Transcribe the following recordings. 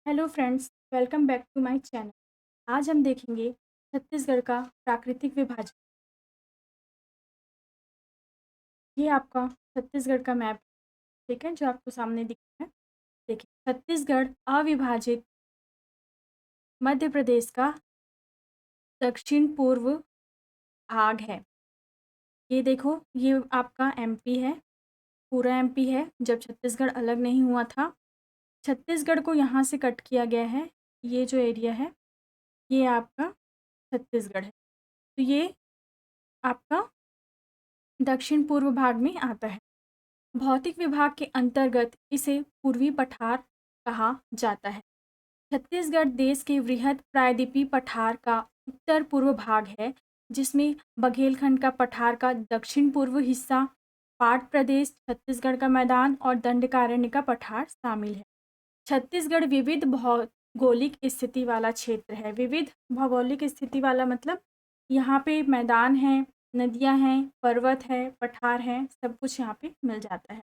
Hello friends, welcome back to my channel. आज हम देखेंगे छत्तीसगढ़ का प्राकृतिक विभाजन। ये आपका छत्तीसगढ़ का मैप, ठीक है, जो आपको सामने दिख रहा है। देखिए, छत्तीसगढ़ अविभाजित मध्य प्रदेश का दक्षिण पूर्व भाग है। ये देखो, ये आपका एमपी है, पूरा एमपी है जब छत्तीसगढ़ अलग नहीं हुआ था। छत्तीसगढ़ को यहाँ से कट किया गया है। ये जो एरिया है, ये आपका छत्तीसगढ़ है। तो ये आपका दक्षिण पूर्व भाग में आता है। भौतिक विभाग के अंतर्गत इसे पूर्वी पठार कहा जाता है। छत्तीसगढ़ देश के वृहद प्रायद्वीपीय पठार का उत्तर पूर्व भाग है, जिसमें बघेलखंड का पठार का दक्षिण पूर्व हिस्सा, पाट प्रदेश, छत्तीसगढ़ का मैदान और दंडकारण्य का पठार शामिल है। छत्तीसगढ़ विविध भौगोलिक स्थिति वाला क्षेत्र है। विविध भौगोलिक स्थिति वाला मतलब यहाँ पे मैदान है, नदियाँ हैं, पर्वत है, पठार है, सब कुछ यहाँ पे मिल जाता है।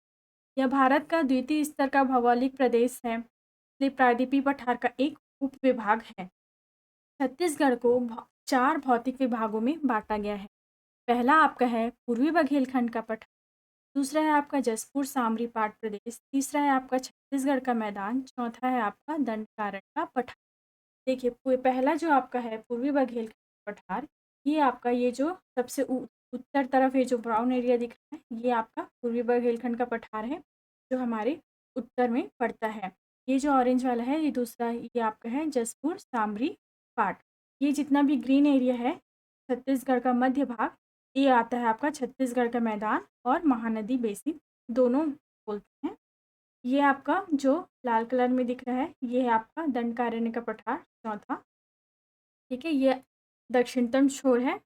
यह भारत का द्वितीय स्तर का भौगोलिक प्रदेश है, इसलिए प्रायद्वीपीय पठार का एक उपविभाग है। छत्तीसगढ़ को 4 भौतिक विभागों में बांटा गया है। पहला आपका है पूर्वी बघेलखंड का पठार, दूसरा है आपका जसपुर सामरी पाट प्रदेश, तीसरा है आपका छत्तीसगढ़ का मैदान, चौथा है आपका दंडकारण्य का पठार। देखिए, पहला जो आपका है पूर्वी बघेलखंड का पठार, ये आपका ये जो सबसे उत्तर तरफ ये जो ब्राउन एरिया दिख रहा है, ये आपका पूर्वी बघेलखंड का पठार है, जो हमारे उत्तर में पड़ता है। ये जो ऑरेंज वाला है, ये दूसरा, ये आपका है जसपुर सामरी पाट। ये जितना भी ग्रीन एरिया है छत्तीसगढ़ का मध्य भाग, ये आता है आपका छत्तीसगढ़ का मैदान और महानदी बेसिन, दोनों बोलते हैं। ये आपका जो लाल कलर में दिख रहा है, ये है आपका दंडकारण्य का पठार, चौथा, ठीक है, ये दक्षिणतम छोर है।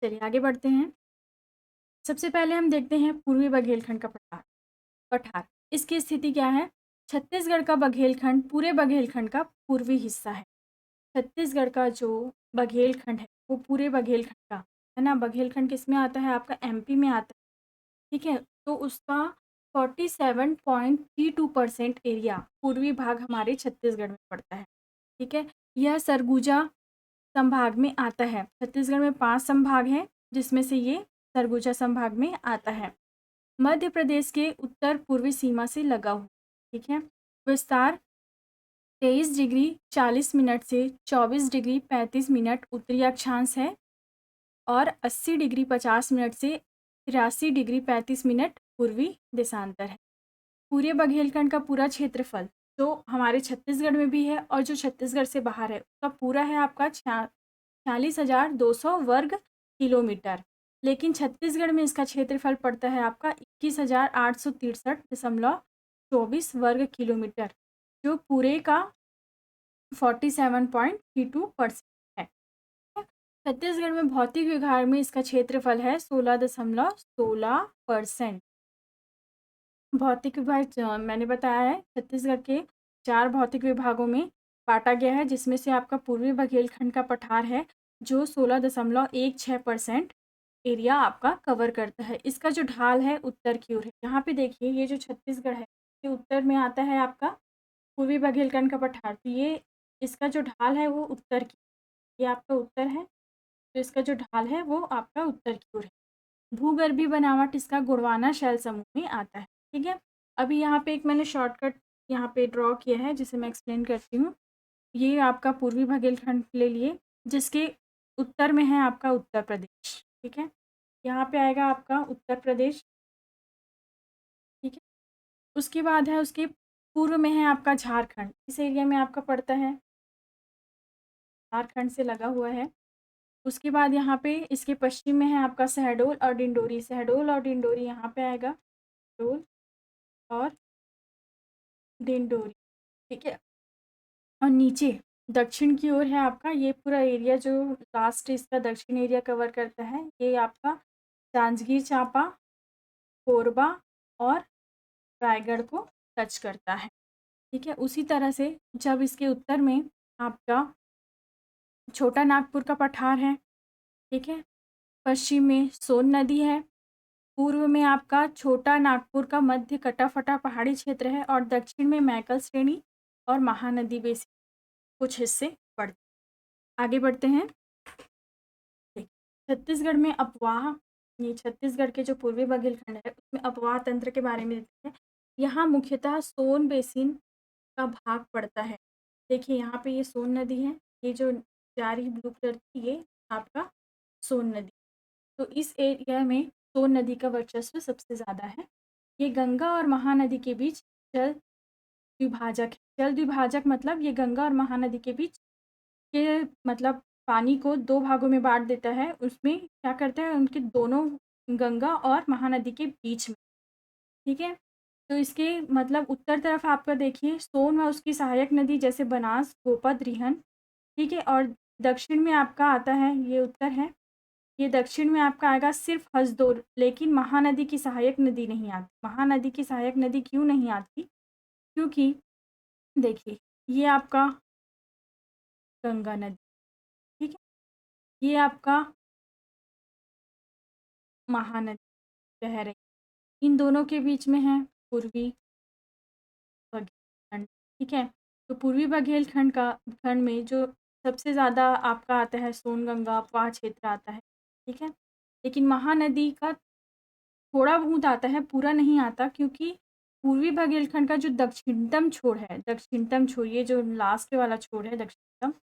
चलिए आगे बढ़ते हैं। सबसे पहले हम देखते हैं पूर्वी बघेलखंड का पठार। पठार इसकी स्थिति क्या है? छत्तीसगढ़ का बघेलखंड पूरे बघेलखंड का पूर्वी हिस्सा है। छत्तीसगढ़ का जो बघेलखंड है, वो पूरे बघेलखंड का है ना। बघेलखंड किस में आता है? आपका एमपी में आता है, ठीक है। तो उसका 47.32% एरिया पूर्वी भाग हमारे छत्तीसगढ़ में पड़ता है, ठीक है। यह सरगुजा संभाग में आता है। छत्तीसगढ़ में 5 संभाग हैं, जिसमें से ये सरगुजा संभाग में आता है। मध्य प्रदेश के उत्तर पूर्वी सीमा से लगा हुआ, ठीक है। विस्तार 23 डिग्री 40 मिनट से 24 डिग्री 35 मिनट उत्तरी अक्षांश है और 80 डिग्री 50 मिनट से 83 डिग्री 35 मिनट पूर्वी देशांतर है। पूरे बघेलखंड का पूरा क्षेत्रफल जो हमारे छत्तीसगढ़ में भी है और जो छत्तीसगढ़ से बाहर है, उसका पूरा है आपका 46,200 वर्ग किलोमीटर। लेकिन छत्तीसगढ़ में इसका क्षेत्रफल पड़ता है आपका 21,863.24 वर्ग किलोमीटर, जो पूरे का 47.32% है। छत्तीसगढ़ में भौतिक विभाग में इसका क्षेत्रफल है 16.16%। भौतिक विभाग मैंने बताया है, छत्तीसगढ़ के 4 भौतिक विभागों में बांटा गया है, जिसमें से आपका पूर्वी बघेलखंड का पठार है, जो 16.16% एरिया आपका कवर करता है। इसका जो ढाल है उत्तर की ओर है। यहाँ पे देखिए, ये जो छत्तीसगढ़ है, ये उत्तर में आता है आपका पूर्वी बघेलखंड का पठार। तो ये इसका जो ढाल है वो उत्तर की, ये आपका उत्तर है, तो इसका जो ढाल है वो आपका उत्तर की ओर है। भूगर्भीय बनावट इसका गोंडवाना शैल समूह में आता है, ठीक है। अभी यहाँ पे एक मैंने शॉर्टकट यहाँ पे ड्रॉ किया है, जिसे मैं एक्सप्लेन करती हूँ। ये आपका पूर्वी बघेलखंड ले लिए, जिसके उत्तर में है आपका उत्तर प्रदेश, ठीक है। यहाँ पे आएगा आपका उत्तर प्रदेश, ठीक है। उसके बाद है, उसके पूर्व में है आपका झारखंड, इस एरिया में आपका पड़ता है, झारखंड से लगा हुआ है। उसके बाद यहाँ पे इसके पश्चिम में है आपका शहडोल और डिंडोरी। शहडोल और डिंडोरी यहाँ पे आएगा, शहडोल और डिंडोरी, ठीक है। और नीचे दक्षिण की ओर है आपका ये पूरा एरिया, जो लास्ट इसका दक्षिण एरिया कवर करता है, ये आपका जांजगीर चांपा, कोरबा और रायगढ़ को टच करता है, ठीक है। उसी तरह से जब इसके उत्तर में आपका छोटा नागपुर का पठार है, ठीक है। पश्चिम में सोन नदी है, पूर्व में आपका छोटा नागपुर का मध्य कटा फटा पहाड़ी क्षेत्र है और दक्षिण में मैकल श्रेणी और महानदी बेसिन कुछ हिस्से पड़ते। आगे बढ़ते हैं। देखिए छत्तीसगढ़ में अपवाह, ये छत्तीसगढ़ के जो पूर्वी बघेलखंड है उसमें अपवाह तंत्र के बारे में देखते हैं। यहाँ मुख्यतः सोन बेसिन का भाग पड़ता है। देखिए यहाँ पे ये सोन नदी है, ये जो जा रही ब्लू कलर की ये आपका सोन नदी। तो इस एरिया में सोन नदी का वर्चस्व सबसे ज़्यादा है। ये गंगा और महानदी के बीच जल द्विभाजक है। जल द्विभाजक मतलब ये गंगा और महानदी के बीच के मतलब पानी को 2 भागों में बाँट देता है। उसमें क्या करता है, उनके दोनों गंगा और महानदी के बीच में, ठीक है? तो इसके मतलब उत्तर तरफ आपका देखिए सोन व उसकी सहायक नदी जैसे बनास, गोपद, रिहन, ठीक है? और दक्षिण में आपका आता है, ये उत्तर है, ये दक्षिण में आपका आएगा सिर्फ हसदोल, लेकिन महानदी की सहायक नदी नहीं आती। महानदी की सहायक नदी क्यों नहीं आती? क्योंकि देखिए ये आपका गंगा नदी, ठीक है? ये आपका महानदी बह रही, इन दोनों के बीच में है पूर्वी बघेलखंड, ठीक है? तो पूर्वी बघेलखंड का खंड में जो सबसे ज़्यादा आपका आता है सोनगंगा अपवाह क्षेत्र आता है, ठीक है? लेकिन महानदी का थोड़ा बहुत आता है, पूरा नहीं आता, क्योंकि पूर्वी बघेलखंड का जो दक्षिणतम छोर है, दक्षिणतम छोर, ये जो लास्ट वाला छोर है दक्षिणतम,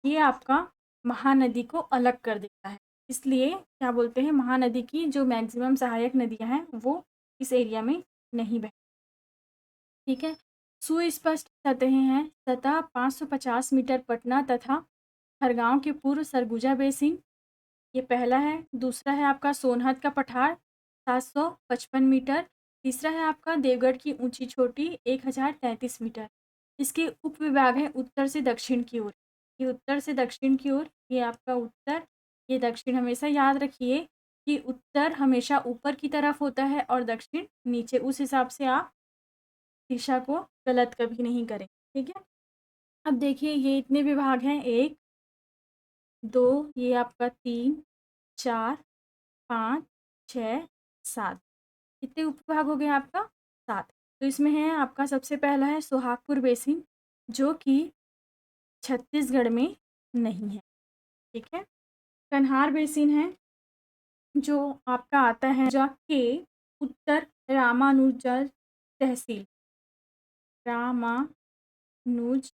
ये आपका महानदी को अलग कर देता है। इसलिए क्या बोलते हैं, महानदी की जो मैक्सिमम सहायक नदियाँ हैं वो इस एरिया में नहीं बहती, ठीक है? सुस्पष्ट सतहें हैं। सतह 550 मीटर पटना तथा खरगांव के पूर्व सरगुजा बेसिन, ये पहला है। दूसरा है आपका सोनहत का पठार 755 मीटर। तीसरा है आपका देवगढ़ की ऊंची चोटी 1033 मीटर। इसके उप विभाग हैं उत्तर से दक्षिण की ओर। ये उत्तर से दक्षिण की ओर, ये आपका उत्तर, ये दक्षिण। हमेशा याद रखिए कि उत्तर हमेशा ऊपर की तरफ होता है और दक्षिण नीचे। उस हिसाब से आप दिशा को गलत कभी नहीं करें, ठीक है? अब देखिए ये इतने विभाग हैं, 1, 2, ये आपका 3, 4, 5, 6, 7, कितने उपविभाग हो गए आपका? 7। तो इसमें है आपका सबसे पहला है सोहागपुर बेसिन, जो कि छत्तीसगढ़ में नहीं है, ठीक है? कन्हार बेसिन है जो आपका आता है जाके उत्तर रामानुजगंज तहसील, रामानुजगंज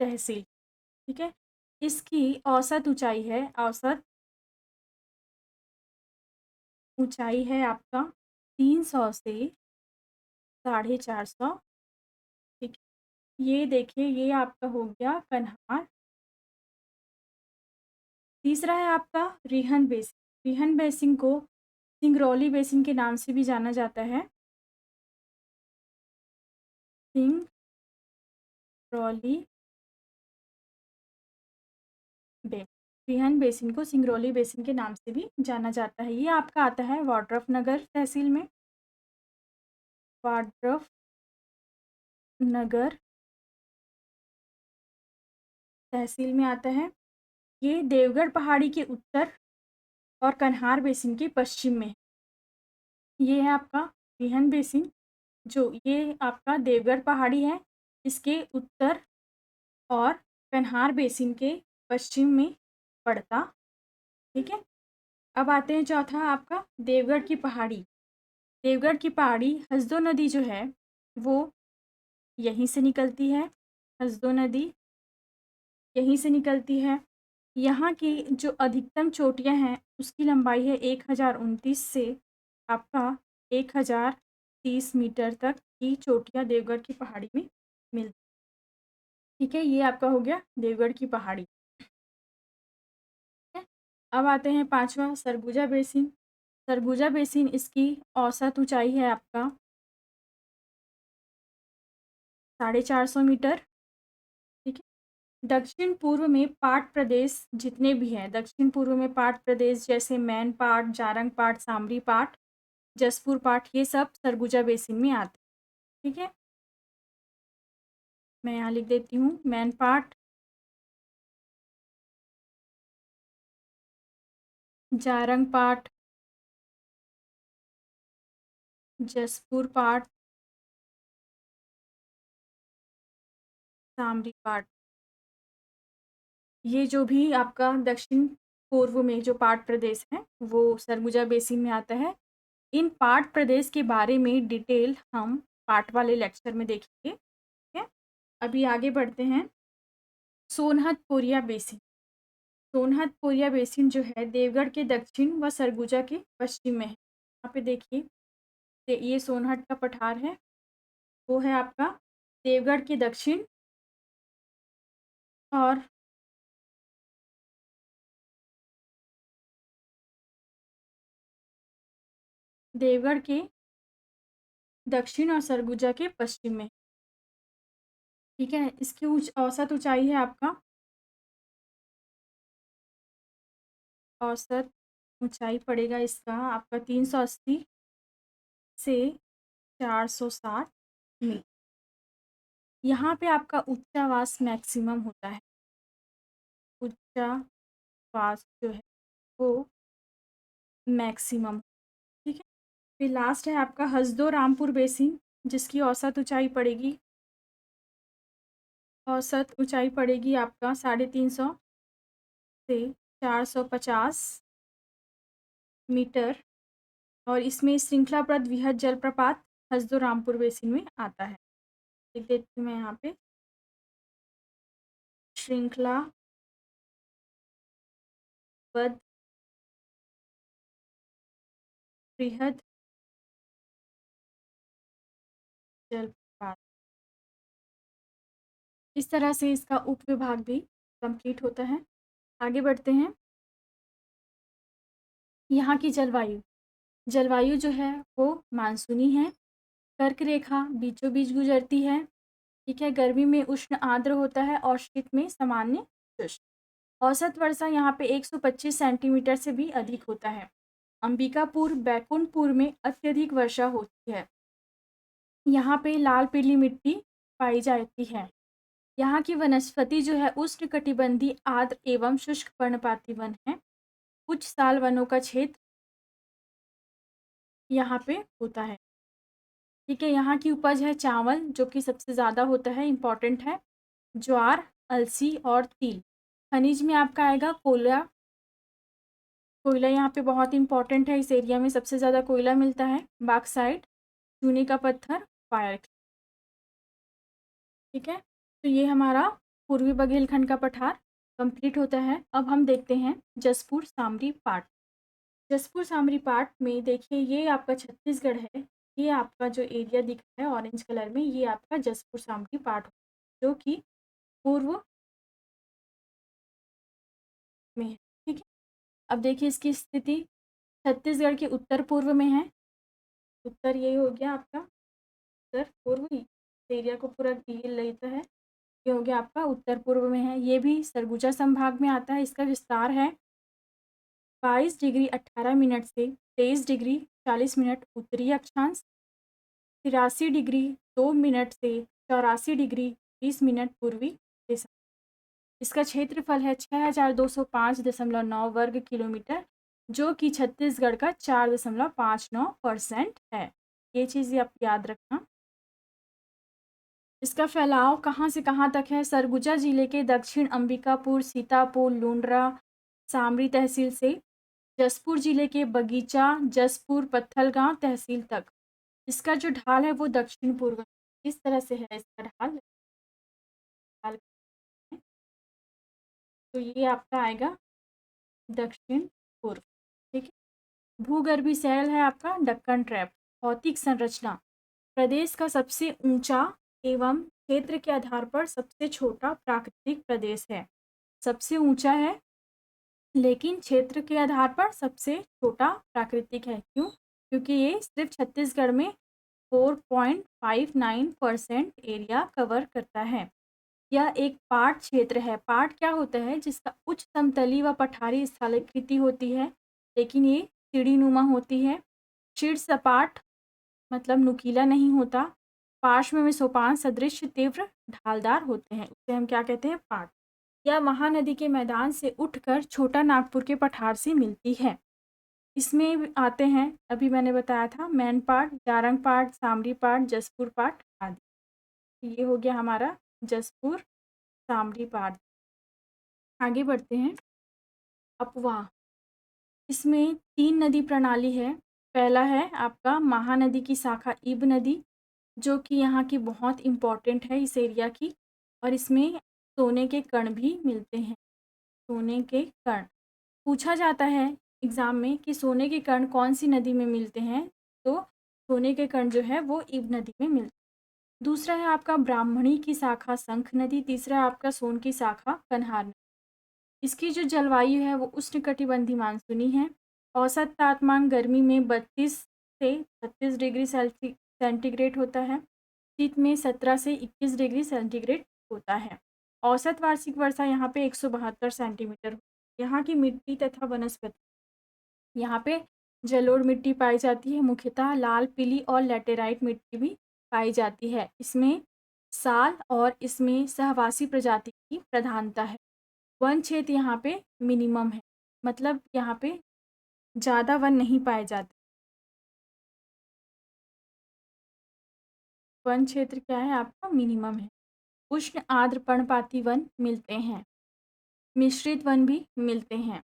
तहसील, ठीक है? इसकी औसत ऊंचाई है, औसत ऊंचाई है आपका 300 से 450, ठीक है? ये देखिए ये आपका हो गया कन्हार। तीसरा है आपका रिहन बेसिन। रिहन बेसिन को सिंगरौली बेसिन के नाम से भी जाना जाता है। सिंगरौली बेसिन, रिहन बेसिन को सिंगरौली बेसिन के नाम से भी जाना जाता है। ये आपका आता है वाड्रफनगर तहसील में, वाड्रफनगर तहसील में आता है। ये देवगढ़ पहाड़ी के उत्तर और कन्हार बेसिन के पश्चिम में है। ये है आपका रिहन बेसिन, जो ये आपका देवगढ़ पहाड़ी है, इसके उत्तर और कन्हार बेसिन के पश्चिम में पड़ता, ठीक है? अब आते हैं चौथा आपका देवगढ़ की पहाड़ी। देवगढ़ की पहाड़ी हसदो नदी जो है वो यहीं से निकलती है। हसदो नदी यहीं से निकलती है। यहाँ की जो अधिकतम चोटियाँ हैं उसकी लंबाई है 1029 से आपका 1030 मीटर तक की चोटियाँ देवगढ़ की पहाड़ी में मिलती, ठीक है? ये आपका हो गया देवगढ़ की पहाड़ी, ठीक है? अब आते हैं पांचवा सरगुजा बेसिन। सरगुजा बेसिन, इसकी औसत ऊंचाई है आपका 450 मीटर, ठीक है? दक्षिण पूर्व में पाट प्रदेश जितने भी हैं, दक्षिण पूर्व में पाट प्रदेश जैसे मैन पाट, जारंग पाट, सामरी पाट, जसपुर पाट, ये सब सरगुजा बेसिन में आते हैं, ठीक है? मैं यहाँ लिख देती हूँ मैन पाट, जारंग पाट, जसपुर पाट, सामरी पाट। ये जो भी आपका दक्षिण पूर्व में जो पाट प्रदेश है वो सरगुजा बेसिन में आता है। इन पाट प्रदेश के बारे में डिटेल हम पाट वाले लेक्चर में देखेंगे। ठीक है, अभी आगे बढ़ते हैं। Sonhat Korea basin. Sonhat Korea basin जो है देवगढ़ के दक्षिण व सरगुजा के पश्चिम में है। यहाँ पे देखिए ये सोनहत का पठार है, वो है आपका देवगढ़ के दक्षिण और देवगढ़ के दक्षिण और सरगुजा के पश्चिम में। ठीक है, इसकी औसत ऊंचाई है आपका, औसत ऊंचाई पड़ेगा इसका आपका 380 से 460 मीटर। यहाँ पे आपका उच्चावास मैक्सिमम होता है, उच्चावास जो है वो मैक्सिमम। ठीक है, फिर लास्ट है आपका हसदो रामपुर बेसिन, जिसकी औसत ऊंचाई पड़ेगी आपका 350 से 450 मीटर और इसमें श्रृंखलाबद्ध वृहद जलप्रपात हसदो रामपुर बेसिन में आता है। लिख देती हूँ मैं यहाँ पे, श्रृंखलाबद्ध वृहद जलप्रपात। इस तरह से इसका उपविभाग भी कंप्लीट होता है। आगे बढ़ते हैं। यहाँ की जलवायु जो है वो मानसूनी है, कर्क रेखा बीचों बीच गुजरती है। ठीक है, गर्मी में उष्ण आर्द्र होता है और शीत में सामान्य शुष्क। औसत वर्षा यहाँ पे 125 सेंटीमीटर से भी अधिक होता है। अंबिकापुर बैकुंठपुर में अत्यधिक वर्षा होती है। यहाँ पे लाल पीली मिट्टी पाई जाती है। यहाँ की वनस्पति जो है उष्णकटिबंधीय आर्द्र एवं शुष्क पर्णपाती वन है। उच्च साल वनों का क्षेत्र यहाँ पे होता है। ठीक है, यहाँ की उपज है चावल जो कि सबसे ज़्यादा होता है, इम्पॉर्टेंट है, ज्वार, अलसी और तिल। खनिज में आपका आएगा कोयला। कोयला यहाँ पे बहुत इंपॉर्टेंट है, इस एरिया में सबसे ज़्यादा कोयला मिलता है। बॉक्साइट, चूने का पत्थर, फायर। ठीक है, तो ये हमारा पूर्वी बघेलखंड का पठार कंप्लीट होता है। अब हम देखते हैं जसपुर सामरी पाट। जसपुर सामरी पाट में देखिए ये आपका छत्तीसगढ़ है। ये आपका जो एरिया दिख रहा है ऑरेंज कलर में, ये आपका जसपुर सामरी पाट जो कि पूर्व में है। ठीक है, अब देखिए इसकी स्थिति छत्तीसगढ़ के उत्तर पूर्व में है। उत्तर ये हो गया आपका उत्तर पूर्व, एरिया को पूरा ये लेता है, ये हो गया आपका उत्तर पूर्व में है। ये भी सरगुजा संभाग में आता है। इसका विस्तार है 22 डिग्री 18 मिनट से 23 डिग्री 40 मिनट उत्तरी अक्षांश, 83 डिग्री 2 मिनट से 84 डिग्री 20 मिनट पूर्वी दिशा। इसका क्षेत्रफल है 6205.9 वर्ग किलोमीटर, जो कि छत्तीसगढ़ का 4.59% है। ये चीज़ आप याद रखना। इसका फैलाव कहाँ से कहाँ तक है? सरगुजा जिले के दक्षिण अंबिकापुर, सीतापुर, लुंड्रा, सामरी तहसील से जसपुर जिले के बगीचा, जसपुर, पत्थलगांव तहसील तक। इसका जो ढाल है वो दक्षिण पूर्व इस तरह से है। इसका ढाल तो ये आपका आएगा दक्षिण पूर्व। ठीक है, भूगर्भी सैल है आपका डक्कन ट्रैप। भौतिक संरचना, प्रदेश का सबसे ऊंचा एवं क्षेत्र के आधार पर सबसे छोटा प्राकृतिक प्रदेश है। सबसे ऊंचा है लेकिन क्षेत्र के आधार पर सबसे छोटा प्राकृतिक है। क्यों? क्योंकि ये सिर्फ छत्तीसगढ़ में 4.59% एरिया कवर करता है। यह एक पाट क्षेत्र है। पाट क्या होता है? जिसका उच्च समतली व पठारी स्थलाकृति होती है, लेकिन ये सीढ़ीनुमा होती है। शीर्ष सपाट मतलब नुकीला नहीं होता। पार्श्व में सोपान सदृश तीव्र ढालदार होते हैं, उसे हम क्या कहते हैं? पाट। यह महानदी के मैदान से उठकर छोटा नागपुर के पठार से मिलती है। इसमें आते हैं, अभी मैंने बताया था, मैनपाट, जारंगपाट, सामरीपाट, जसपुरपाट आदि। ये हो गया हमारा जसपुर, सामरीपाट। आगे बढ़ते हैं। अपवाह, इसमें 3 नदी प्रणाली है। पहला है आपका महानदी की शाखा इब नदी, जो कि यहाँ की बहुत इम्पोर्टेंट है इस एरिया की, और इसमें सोने के कण भी मिलते हैं। सोने के कण पूछा जाता है एग्ज़ाम में कि सोने के कण कौन सी नदी में मिलते हैं, तो सोने के कण जो है वो इब नदी में मिलते हैं। दूसरा है आपका ब्राह्मणी की शाखा शंख नदी, तीसरा है आपका सोन की शाखा कन्हार नदी। इसकी जो जलवायु है वो उष्णकटिबंधीय मानसूनी है। औसत तापमान गर्मी में 32 से 36 डिग्री सेंटीग्रेड होता है। शीत में 17 से 21 डिग्री सेंटीग्रेड होता है। औसत वार्षिक वर्षा यहाँ पे 172 सेंटीमीटर। यहाँ की मिट्टी तथा वनस्पति, यहाँ पे जलोढ़ मिट्टी पाई जाती है, मुख्यतः लाल, पीली और लैटेराइट मिट्टी भी पाई जाती है। इसमें साल और इसमें सहवासी प्रजाति की प्रधानता है। वन क्षेत्र यहाँ पे मिनिमम है, मतलब यहाँ पे ज़्यादा वन नहीं पाए जाते। वन क्षेत्र क्या है आपका, मिनिमम है। उष्ण आर्द्र पर्णपाती वन मिलते हैं, मिश्रित वन भी मिलते हैं।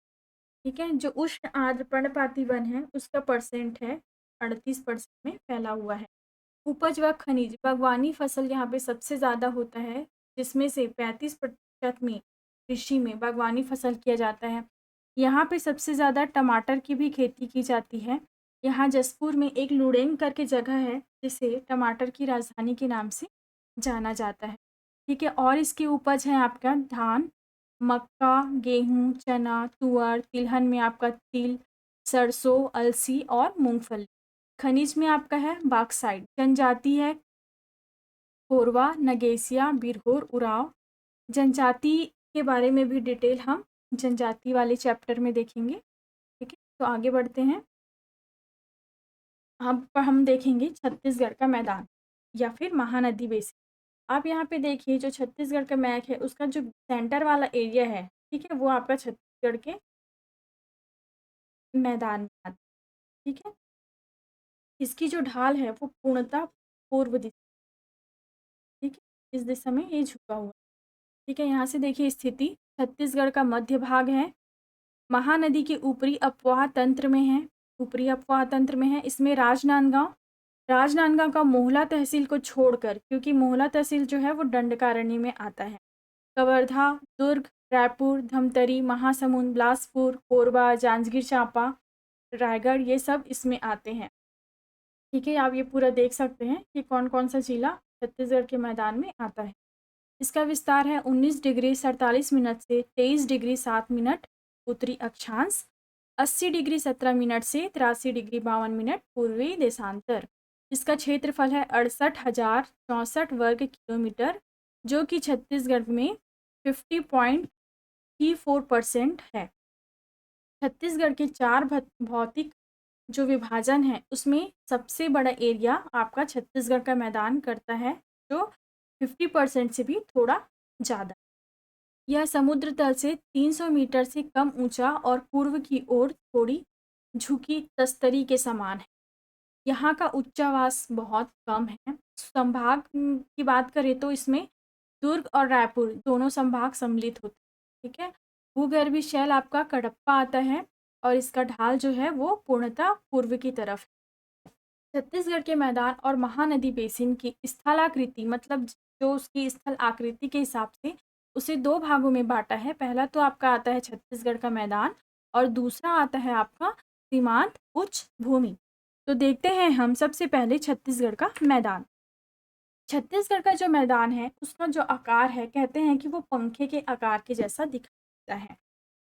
ठीक है, जो उष्ण आर्द्र पर्णपाती वन है उसका परसेंट है 38% में फैला हुआ है। उपज व खनिज, बागवानी फसल यहाँ पे सबसे ज़्यादा होता है, जिसमें से 35% में कृषि में बागवानी फसल किया जाता है। यहाँ पे सबसे ज़्यादा टमाटर की भी खेती की जाती है। यहाँ जसपुर में एक लुडेंग करके जगह है, जिसे टमाटर की राजधानी के नाम से जाना जाता है। ठीक है, और इसकी उपज है आपका धान, मक्का, गेहूँ, चना, तुअर, तिलहन में आपका तिल, सरसों, अलसी और मूंगफली। खनिज में आपका है बॉक्साइट। जनजाति है कोरवा, नगेसिया, बिरहोर, उराव। जनजाति के बारे में भी डिटेल हम जनजाति वाले चैप्टर में देखेंगे। ठीक है, तो आगे बढ़ते हैं। हम देखेंगे छत्तीसगढ़ का मैदान या फिर महानदी बेसिन। आप यहाँ पे देखिए, जो छत्तीसगढ़ का मैप है उसका जो सेंटर वाला एरिया है, ठीक है, वो आपका छत्तीसगढ़ के मैदान में आता है। ठीक है, इसकी जो ढाल है वो पूर्णतः पूर्व दिशा, ठीक है, इस दिशा में ये झुका हुआ। ठीक है, यहाँ से देखिए स्थिति, छत्तीसगढ़ का मध्य भाग है, महानदी के ऊपरी अपवाह तंत्र में है, ऊपरी अपवाह तंत्र में है। इसमें राजनांदगांव का मोहला तहसील को छोड़कर, क्योंकि मोहला तहसील जो है वो दंडकारण्य में आता है, कवर्धा, दुर्ग, रायपुर, धमतरी, महासमुंद, बिलासपुर, कोरबा, जांजगीर चांपा, रायगढ़, ये सब इसमें आते हैं। ठीक है, आप ये पूरा देख सकते हैं कि कौन कौन सा जिला छत्तीसगढ़ के मैदान में आता है। इसका विस्तार है 19 डिग्री 47 मिनट से 23 डिग्री 7 मिनट उत्तरी अक्षांश, 80 डिग्री 17 मिनट से 83 डिग्री 52 मिनट पूर्वी देशांतर। इसका क्षेत्रफल है 68,064 वर्ग किलोमीटर, जो कि छत्तीसगढ़ में 50.34% है। छत्तीसगढ़ के 4 भौतिक जो विभाजन है उसमें सबसे बड़ा एरिया आपका छत्तीसगढ़ का मैदान करता है, जो 50% से भी थोड़ा ज़्यादा। यह समुद्र तल से 300 मीटर से कम ऊंचा और पूर्व की ओर थोड़ी झुकी तस्तरी के समान है। यहाँ का उच्चावास बहुत कम है। संभाग की बात करें तो इसमें दुर्ग और रायपुर दोनों संभाग सम्मिलित होते हैं। ठीक है, भूगर्भीय शैल आपका कडप्पा आता है और इसका ढाल जो है वो पूर्णतः पूर्व की तरफ है। छत्तीसगढ़ के मैदान और महानदी बेसिन की स्थलाकृति, मतलब जो उसकी स्थल आकृति के हिसाब से उसे 2 भागों में बांटा है। पहला तो आपका आता है छत्तीसगढ़ का मैदान और दूसरा आता है आपका सीमांत उच्च भूमि। तो देखते हैं हम सबसे पहले छत्तीसगढ़ का मैदान। छत्तीसगढ़ का जो मैदान है उसका जो आकार है, कहते हैं कि वो पंखे के आकार के जैसा दिखता है।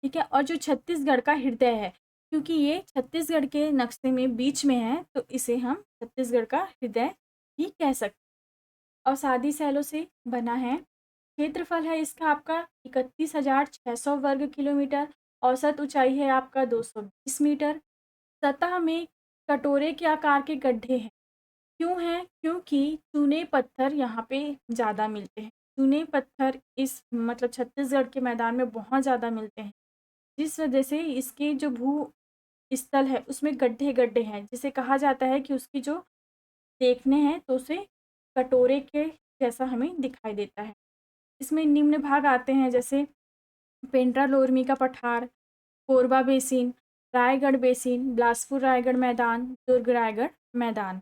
ठीक है, और जो छत्तीसगढ़ का हृदय है, क्योंकि ये छत्तीसगढ़ के नक्शे में बीच में है, तो इसे हम छत्तीसगढ़ का हृदय भी कह सकते हैं। अवसादी शैलों से बना है। क्षेत्रफल है इसका आपका 31,600 वर्ग किलोमीटर। औसत ऊंचाई है आपका 220 मीटर। सतह में कटोरे के आकार के गड्ढे हैं। क्यों हैं? क्योंकि चूने पत्थर यहाँ पे ज़्यादा मिलते हैं। चूने पत्थर इस मतलब छत्तीसगढ़ के मैदान में बहुत ज़्यादा मिलते हैं, जिस वजह से इसके जो स्थल है उसमें गड्ढे गड्ढे हैं, जिसे कहा जाता है कि उसकी जो देखने हैं तो उसे कटोरे के जैसा हमें दिखाई देता है। इसमें निम्न भाग आते हैं जैसे पेंड्रा लोरमी का पठार, कोरबा बेसिन, रायगढ़ बेसिन, बिलासपुर रायगढ़ मैदान, दुर्ग रायगढ़ मैदान।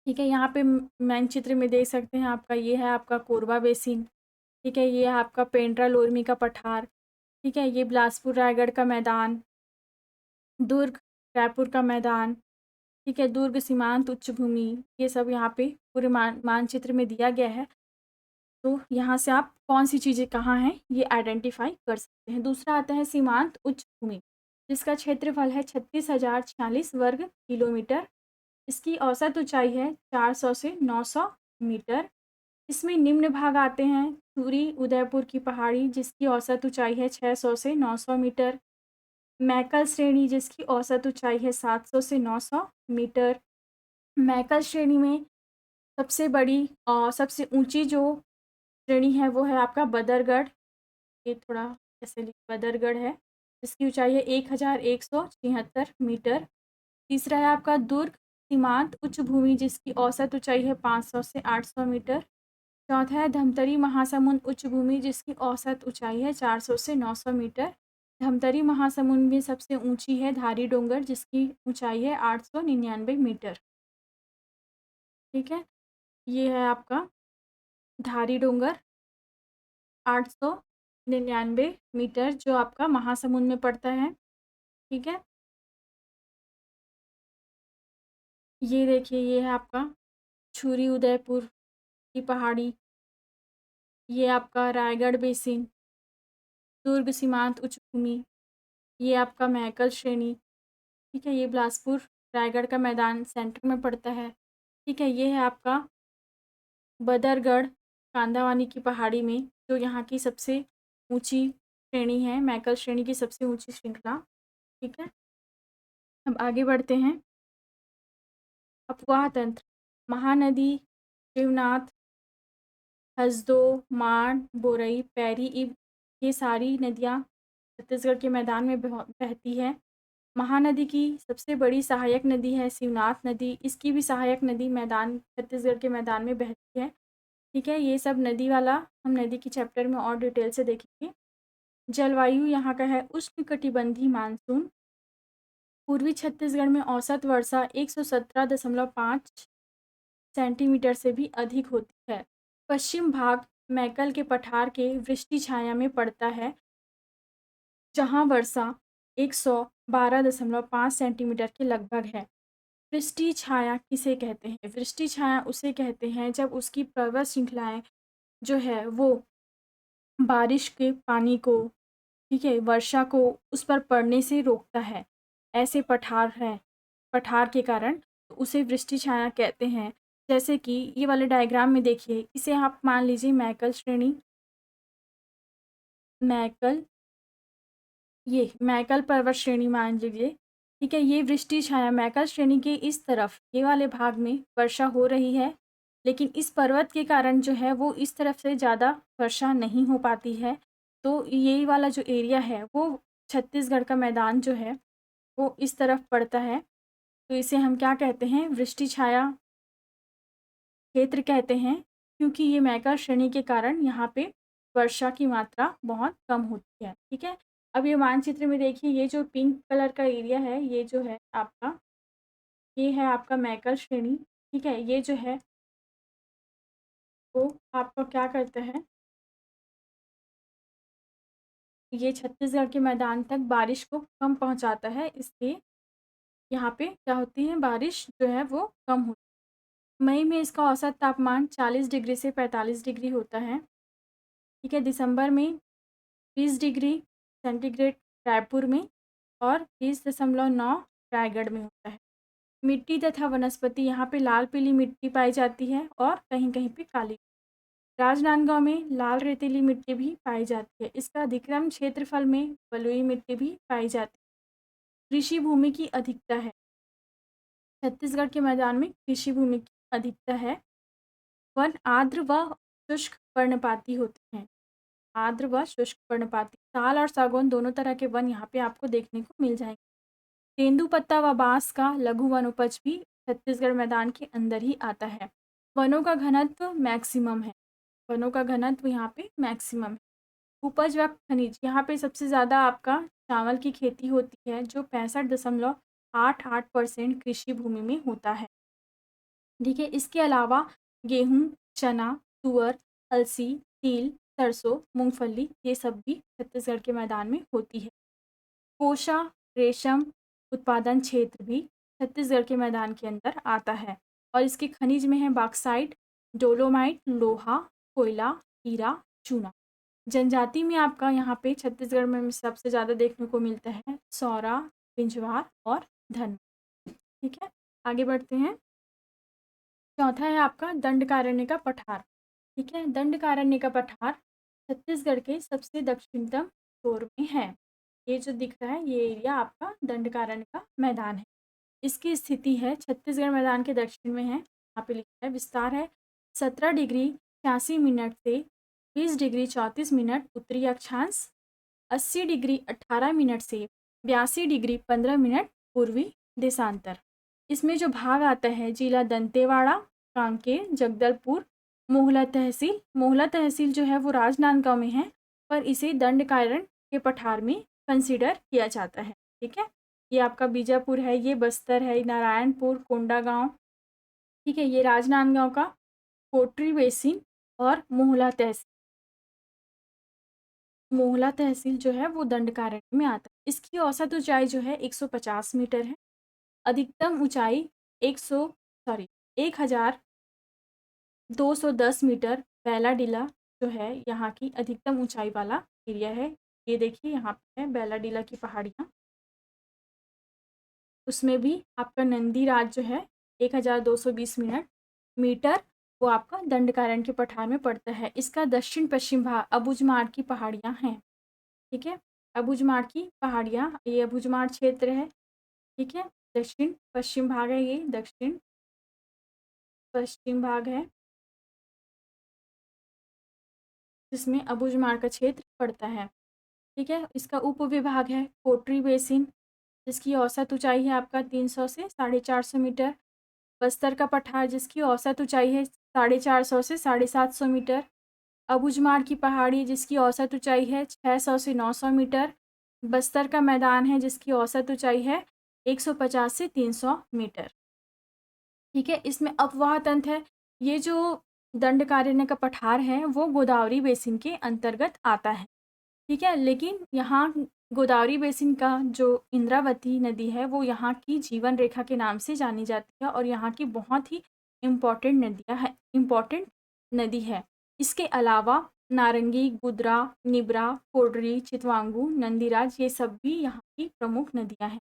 ठीक है, यहाँ पे मानचित्र में देख सकते हैं आपका ये है आपका कोरबा बेसिन। ठीक है, ये है आपका पेंड्रा लोरमी का पठार। ठीक है, ये बिलासपुर रायगढ़ का मैदान, दुर्ग रायपुर का मैदान। ठीक है, दुर्ग सीमांत उच्च भूमि, ये सब यहाँ पे पूरे मानचित्र में दिया गया है। तो यहाँ से आप कौन सी चीज़ें कहाँ हैं ये आइडेंटिफाई कर सकते हैं। दूसरा आता है सीमांत उच्च भूमि, जिसका क्षेत्रफल है 36,046 वर्ग किलोमीटर। इसकी औसत ऊंचाई है 400 से 900 मीटर। इसमें निम्न भाग आते हैं सूरी उदयपुर की पहाड़ी, जिसकी औसत ऊंचाई है 600 से 900 मीटर। मैकल श्रेणी, जिसकी औसत ऊंचाई है 700 से 900 मीटर। मैकल श्रेणी में सबसे बड़ी और सबसे ऊंची जो श्रेणी है वो है आपका बदरगढ़। ये थोड़ा ऐसे बदरगढ़ है, जिसकी ऊंचाई है 1176 मीटर। तीसरा है आपका दुर्ग सीमांत उच्च भूमि, जिसकी औसत ऊंचाई है 500 से 800 मीटर। चौथा है धमतरी महासमुंद उच्च भूमि, जिसकी औसत ऊंचाई है 400 से 900 मीटर। धमतरी महासमुंद में सबसे ऊंची है धारी डोंगर, जिसकी ऊंचाई है 899 मीटर। ठीक है, ये है आपका धारी डोंगर 899 मीटर, जो आपका महासमुंद में पड़ता है। ठीक है, ये देखिए ये है आपका छुरी उदयपुर की पहाड़ी, ये आपका रायगढ़ बेसिन, दुर्ग सीमांत उच्च भूमि, ये आपका महकल श्रेणी। ठीक है, ये बिलासपुर रायगढ़ का मैदान सेंटर में पड़ता है। ठीक है, ये है आपका बदरगढ़ कांदावानी की पहाड़ी में, जो यहाँ की सबसे ऊंची श्रेणी है, मैकल श्रेणी की सबसे ऊंची श्रृंखला। ठीक है, अब आगे बढ़ते हैं। अफवाह तंत्र, महानदी, शिवनाथ, हसदो, माण, बोरई, पैरी, ये सारी नदियाँ छत्तीसगढ़ के मैदान में बहती है। महानदी की सबसे बड़ी सहायक नदी है शिवनाथ नदी, इसकी भी सहायक नदी मैदान छत्तीसगढ़ के मैदान में बहती है। ठीक है, ये सब नदी वाला हम नदी की चैप्टर में और डिटेल से देखेंगे। जलवायु यहाँ का है उष्णकटिबंधीय मानसून। पूर्वी छत्तीसगढ़ में औसत वर्षा 117.5 सेंटीमीटर से भी अधिक होती है। पश्चिम भाग मैकल के पठार के वृष्टि छाया में पड़ता है, जहाँ वर्षा 112.5 सेंटीमीटर के लगभग है। वृष्टि छाया किसे कहते हैं? वृष्टि छाया उसे कहते हैं जब उसकी पर्वत श्रृंखलाएं जो है वो बारिश के पानी को, ठीक है, वर्षा को उस पर पड़ने से रोकता है। ऐसे पठार हैं, पठार के कारण तो उसे वृष्टि छाया कहते हैं। जैसे कि ये वाले डायग्राम में देखिए, इसे आप मान लीजिए मैकल श्रेणी, मैकल, ये मैकल पर्वत श्रेणी मान लीजिए। ठीक है, ये वृष्टि छाया मैकल श्रेणी के इस तरफ ये वाले भाग में वर्षा हो रही है, लेकिन इस पर्वत के कारण जो है वो इस तरफ से ज़्यादा वर्षा नहीं हो पाती है। तो ये वाला जो एरिया है वो छत्तीसगढ़ का मैदान जो है वो इस तरफ पड़ता है। तो इसे हम क्या कहते हैं? वृष्टि छाया क्षेत्र कहते हैं, क्योंकि ये मैकल श्रेणी के कारण यहाँ पे वर्षा की मात्रा बहुत कम होती है। ठीक है, अब ये मानचित्र में देखिए, ये जो पिंक कलर का एरिया है ये जो है आपका, ये है आपका मैकल श्रेणी। ठीक है, ये जो है वो आपका क्या करता है, ये छत्तीसगढ़ के मैदान तक बारिश को कम पहुंचाता है, इसलिए यहाँ पे क्या होती है, बारिश जो है वो कम होती है। मई में इसका औसत तापमान 40 डिग्री से 45 डिग्री होता है। ठीक है, दिसंबर में 20 डिग्री सेंटीग्रेड रायपुर में और 20.9 रायगढ़ में होता है। मिट्टी तथा वनस्पति, यहाँ पे लाल पीली मिट्टी पाई जाती है और कहीं कहीं पे काली। राजनांदगांव में लाल रेतीली मिट्टी भी पाई जाती है। इसका अधिक्रम क्षेत्रफल में बलुई मिट्टी भी पाई जाती है। कृषि भूमि की अधिकता है, छत्तीसगढ़ के मैदान में कृषि भूमि की अधिकता है। वन आर्द्र व शुष्क पर्णपाती होते हैं, आर्द्र व शुष्क पर्णपाती। साल और सागौन दोनों तरह के वन यहाँ पे आपको देखने को मिल जाएंगे। तेंदुपत्ता व बाँस का लघु वनोपज भी छत्तीसगढ़ मैदान के अंदर ही आता है। वनों का घनत्व मैक्सिमम है, वनों का घनत्व यहाँ पे मैक्सिमम है। उपज व खनिज, यहाँ पे सबसे ज़्यादा आपका चावल की खेती होती है जो 65.88% कृषि भूमि में होता है। ठीक है, इसके अलावा गेहूँ, चना, तुअर, अलसी, तिल, सरसों, मूंगफली ये सब भी छत्तीसगढ़ के मैदान में होती है। कोशा रेशम उत्पादन क्षेत्र भी छत्तीसगढ़ के मैदान के अंदर आता है और इसके खनिज में है बॉक्साइट, डोलोमाइट, लोहा, कोयला, हीरा, चूना। जनजाति में आपका यहाँ पे छत्तीसगढ़ में सबसे ज़्यादा देखने को मिलता है सौरा, पिंजवार और धन। ठीक है, आगे बढ़ते हैं। चौथा है आपका दंडकारण्य का पठार। ठीक है, दंडकारण्य का पठार छत्तीसगढ़ के सबसे दक्षिणतम छोर में है। ये जो दिख रहा है ये एरिया आपका दंडकारण्य का मैदान है। इसकी स्थिति है छत्तीसगढ़ मैदान के दक्षिण में है। यहाँ पे लिखा है विस्तार है 17 डिग्री 86 मिनट से 20 डिग्री 34 मिनट उत्तरी अक्षांश, 80 डिग्री 18 मिनट से 82 डिग्री 15 मिनट पूर्वी देशांतर। इसमें जो भाग आता है जिला दंतेवाड़ा, कांकेर, जगदलपुर, मोहला तहसील जो है वो राजनांदगांव में है, पर इसे दंडकारण्य के पठार में कंसीडर किया जाता है। ठीक है, ये आपका बीजापुर है, ये बस्तर है, नारायणपुर, कोंडागांव। ठीक है, ये राजनांदगांव का कोटरी बेसिन और मोहला तहसील जो है वो दंडकारण्य में आता है। इसकी औसत ऊंचाई जो है 150 मीटर है। अधिकतम ऊंचाई 1210 मीटर बैलाडीला जो है यहाँ की अधिकतम ऊंचाई वाला एरिया है। ये देखिए यहाँ पे है बैलाडीला की पहाड़ियाँ। उसमें भी आपका नंदी राज जो है 1220 मीटर वो आपका दंडकारण्य के पठार में पड़ता है। इसका दक्षिण पश्चिम भाग अबुझमाड़ की पहाड़ियाँ हैं। ठीक है, अबुझमाड़ की पहाड़ियाँ, ये अबुझमाड़ क्षेत्र है। ठीक है, दक्षिण पश्चिम भाग है, ये दक्षिण पश्चिम भाग है जिसमें अबुझमाड़ का क्षेत्र पड़ता है। ठीक है, इसका उपविभाग है कोटरी बेसिन जिसकी औसत ऊंचाई है आपका 300 से 450 मीटर। बस्तर का पठार जिसकी औसत ऊंचाई है 450 से 750 मीटर। अबुझमाड़ की पहाड़ी जिसकी औसत ऊंचाई है 600 से 900 मीटर। बस्तर का मैदान है जिसकी औसत ऊंचाई है 150 से 300 मीटर। ठीक है, इसमें अपवाह तंत्र है। ये जो दंडकारण्य का पठार है वो गोदावरी बेसिन के अंतर्गत आता है। ठीक है, लेकिन यहाँ गोदावरी बेसिन का जो इंद्रावती नदी है वो यहाँ की जीवन रेखा के नाम से जानी जाती है और यहाँ की बहुत ही इम्पॉर्टेंट नदी है। इसके अलावा नारंगी, गुदरा, निबरा, कोडरी, चितवांगू, नंदीराज ये सब भी यहाँ की प्रमुख नदियाँ हैं।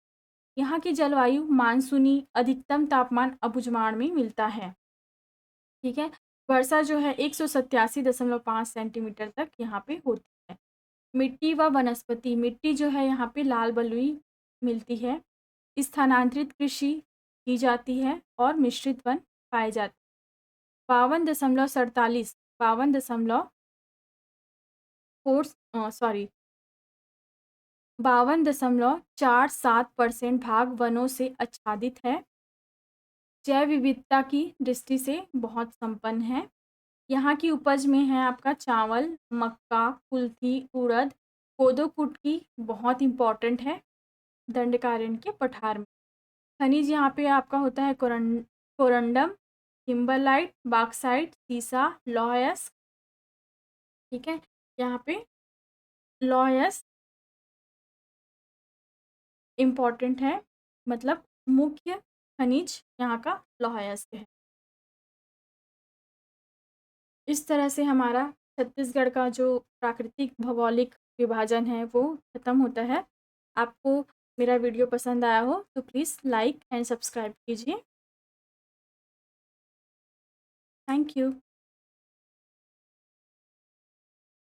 यहाँ की जलवायु मानसूनी, अधिकतम तापमान अबुझमाड़ में मिलता है। ठीक है, वर्षा जो है 187.5 सेंटीमीटर तक यहाँ पे होती है। मिट्टी व वनस्पति, मिट्टी जो है यहाँ पे लाल बलुई मिलती है। स्थानांतरित कृषि की जाती है और मिश्रित वन पाए जाते हैं। 52.47% भाग वनों से आच्छादित है। जैव विविधता की दृष्टि से बहुत संपन्न है। यहाँ की उपज में है आपका चावल, मक्का, कुल्थी, उड़द, कोदो कुटकी बहुत इम्पॉर्टेंट है दंडकारण्य के पठार में। खनिज यहाँ पे आपका होता है कोरंडम, किम्बरलाइट, बॉक्साइट, सीसा, लौह-अयस्क। ठीक है, यहाँ पे लौह-अयस्क इम्पॉर्टेंट है, मतलब मुख्य खनिज यहाँ का लौह-अयस्क है। इस तरह से हमारा छत्तीसगढ़ का जो प्राकृतिक भौगोलिक विभाजन है वो ख़त्म होता है। आपको मेरा वीडियो पसंद आया हो तो प्लीज़ लाइक एंड सब्सक्राइब कीजिए। Thank you.